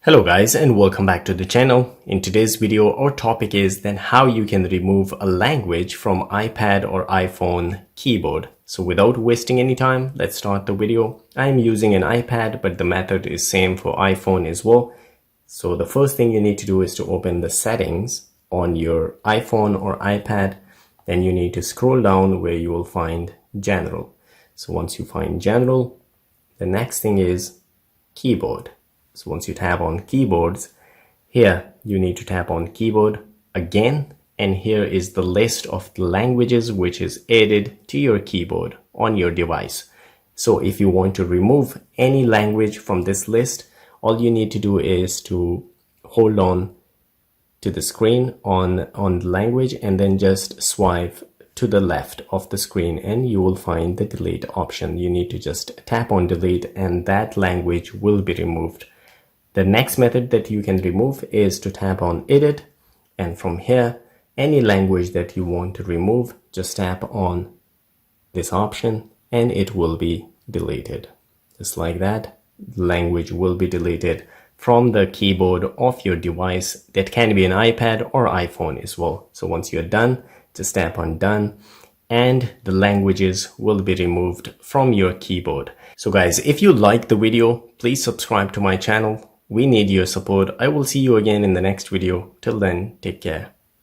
Hello guys and welcome back to the channel. In today's video our topic is then how you can remove a language from iPad or iPhone keyboard. So without wasting any time, let's start the video. I am using an iPad but the method is same for iPhone as well. So the first thing you need to do is to open the settings on your iPhone or iPad. Then you need to scroll down where you will find general. So once you find general, the next thing is keyboard. So once you tap on keyboards, here you need to tap on keyboard again, and here is the list of the languages which is added to your keyboard on your device. So if you want to remove any language from this list, all you need to do is to hold on to the screen on the language and then just swipe to the left of the screen and you will find the delete option. You need to just tap on delete and that language will be removed. The next method that you can remove is to tap on edit, and from here any language that you want to remove, just tap on this option and it will be deleted. Just like that, the language will be deleted from the keyboard of your device. That can be an iPad or iPhone as well. So once you're done, just tap on done and the languages will be removed from your keyboard. So guys, if you like the video, please subscribe to my channel. We need your support. I will see you again in the next video. Till then, take care.